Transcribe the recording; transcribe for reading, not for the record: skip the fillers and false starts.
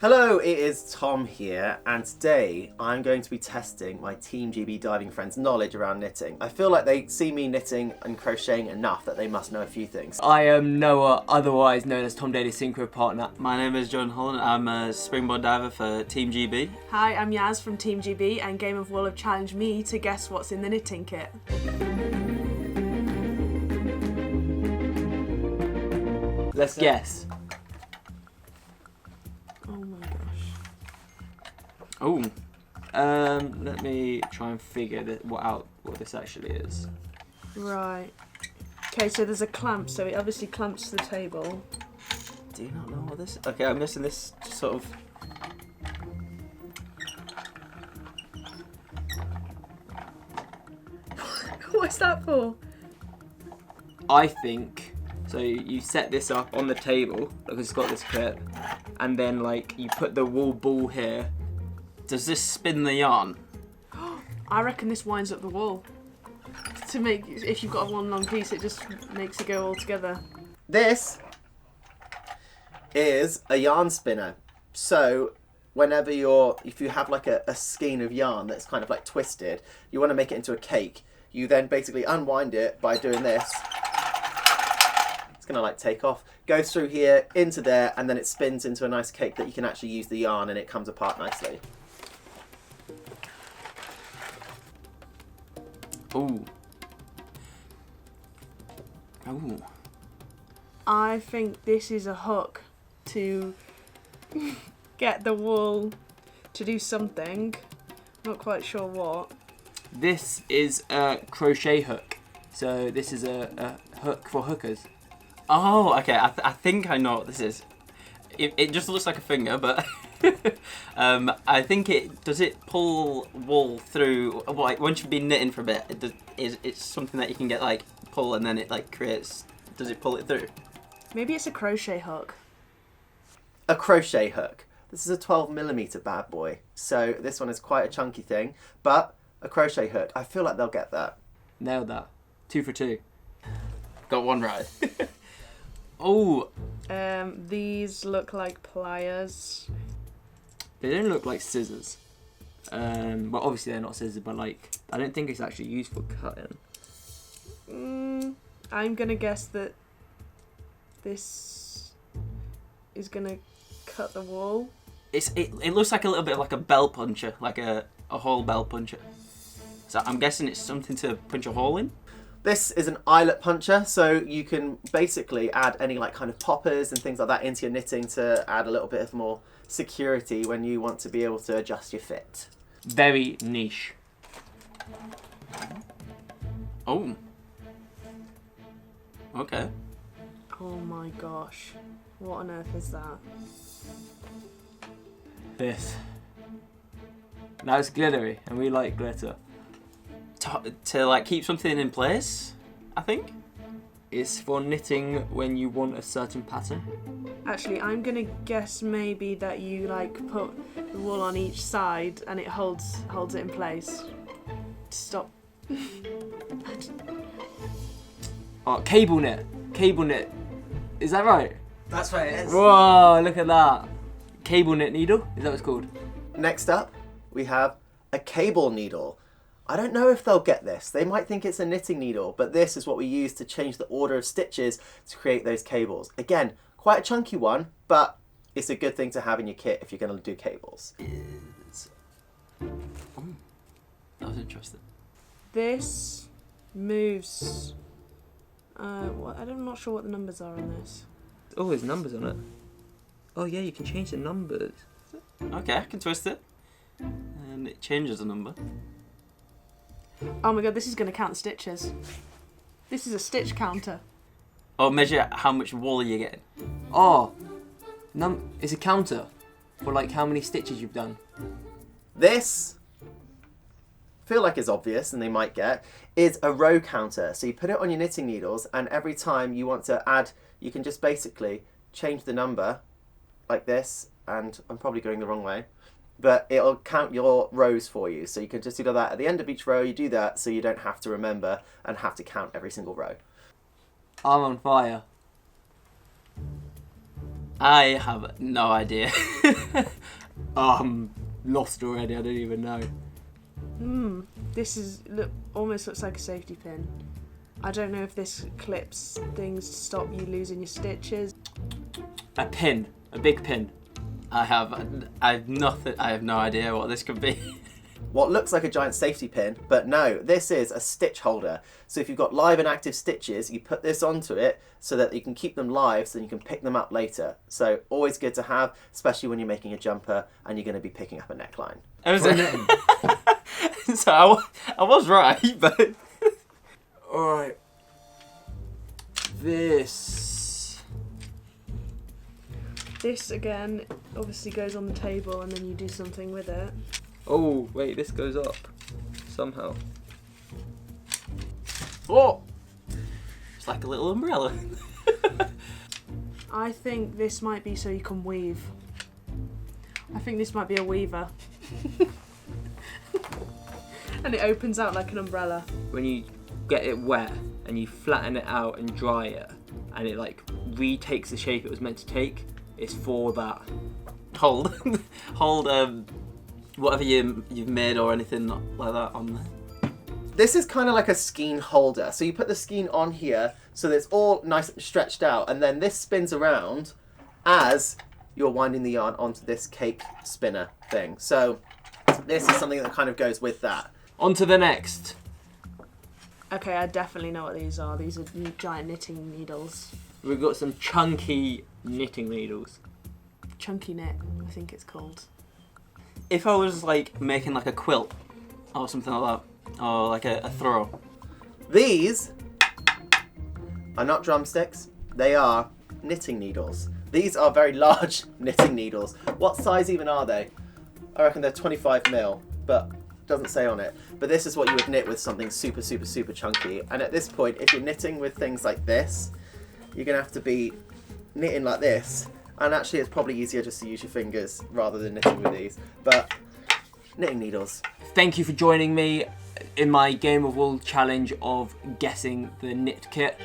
Hello, it is Tom here, and today I'm going to be testing my Team GB diving friends' knowledge around knitting. I feel like they see me knitting and crocheting enough that they must know a few things. I am Noah, otherwise known as Tom Daley synchro partner. My name is John Houlden. I'm a springboard diver for Team GB. Hi, I'm Yaz from Team GB, and Game of Wool have challenged me to guess what's in the knitting kit. Let's guess. Oh my gosh. Oh, Let me try and figure out what this actually is. Right. Okay, so there's a clamp, so it obviously clamps the table. do you not know what this is? Okay, I'm missing this sort of... What's that for? I think, so you set this up on the table, because it's got this clip, and then like you put the wool ball here. Does this spin the yarn? I reckon this winds up the wool. To make, if you've got one long piece, it just makes it go all together. This is a yarn spinner. So whenever if you have like a skein of yarn that's kind of like twisted, you want to make it into a cake. You then basically unwind it by doing this. It's gonna like take off, goes through here into there, and then it spins into a nice cake that you can actually use the yarn and it comes apart nicely. Ooh. Ooh. I think this is a hook to get the wool to do something. Not quite sure what. This is a crochet hook. So this is a hook for hookers. Oh, okay. I think I know what this is. It just looks like a finger, but I think does it pull wool through? Like once you've been knitting for a bit, it's something that you can get like pull and then it like creates. Does it pull it through? Maybe it's a crochet hook. A crochet hook. This is a 12mm bad boy. So this one is quite a chunky thing, but a crochet hook. I feel like they'll get that. Nailed that. 2 for 2. Got one right. Oh. These look like pliers. They don't look like scissors. Well, obviously they're not scissors, but like I don't think it's actually used for cutting. I'm gonna guess that this is gonna cut the wool. It looks like a little bit like a bell puncher, like a hole bell puncher. So I'm guessing it's something to punch a hole in. This is an eyelet puncher, so you can basically add any like kind of poppers and things like that into your knitting to add a little bit of more security when you want to be able to adjust your fit. Very niche. Oh. Okay. Oh my gosh. What on earth is that? This. Now it's glittery, and we like glitter. To like keep something in place, I think. It's for knitting when you want a certain pattern. Actually, I'm gonna guess maybe that you like put the wool on each side and it holds it in place. Stop. Oh, cable knit. Cable knit. Is that right? That's right, it is. Whoa, look at that. Cable knit needle? Is that what it's called? Next up, we have a cable needle. I don't know if they'll get this. They might think it's a knitting needle, but this is what we use to change the order of stitches to create those cables. Again, quite a chunky one, but it's a good thing to have in your kit if you're going to do cables. Oh, that was interesting. This moves. I'm not sure what the numbers are on this. Oh, there's numbers on it. Oh yeah, you can change the numbers. Okay, I can twist it, and it changes the number. Oh my god, this is going to count the stitches. This is a stitch counter. Or measure how much wool you're getting. Oh, it's a counter for like how many stitches you've done. This, feel like it's obvious and they might get, is a row counter. So you put it on your knitting needles and every time you want to add, you can just basically change the number like this, and I'm probably going the wrong way, but it'll count your rows for you. So you can just do that at the end of each row, you do that so you don't have to remember and have to count every single row. I'm on fire. I have no idea. I'm lost already. I don't even know. This almost looks like a safety pin. I don't know if this clips things to stop you losing your stitches. A pin, a big pin. I have nothing. I have no idea what this could be. What looks like a giant safety pin, but no, this is a stitch holder. So if you've got live and active stitches, you put this onto it so that you can keep them live so you can pick them up later. So always good to have, especially when you're making a jumper and you're going to be picking up a neckline. So I was right, but... Alright. This again obviously goes on the table and then you do something with it. Oh, wait, this goes up somehow. Oh! It's like a little umbrella. I think this might be so you can weave. I think this might be a weaver. And it opens out like an umbrella. When you get it wet and you flatten it out and dry it, and it like retakes the shape it was meant to take, it's for that. Hold whatever you've made or anything like that on there. This is kind of like a skein holder. So you put the skein on here so that it's all nice and stretched out, and then this spins around as you're winding the yarn onto this cake spinner thing. So this is something that kind of goes with that. On to the next. Okay, I definitely know what these are. These are giant knitting needles. We've got some chunky knitting needles. Chunky knit, I think it's called. If I was like making like a quilt or something like that, or like a throw. These are not drumsticks, they are knitting needles. These are very large knitting needles. What size even are they? I reckon they're 25mm, but doesn't say on it. But this is what you would knit with something super, super, super chunky. And at this point, if you're knitting with things like this, you're gonna have to be knitting like this. And actually it's probably easier just to use your fingers rather than knitting with these. But knitting needles. Thank you for joining me in my Game of Wool challenge of guessing the knit kit.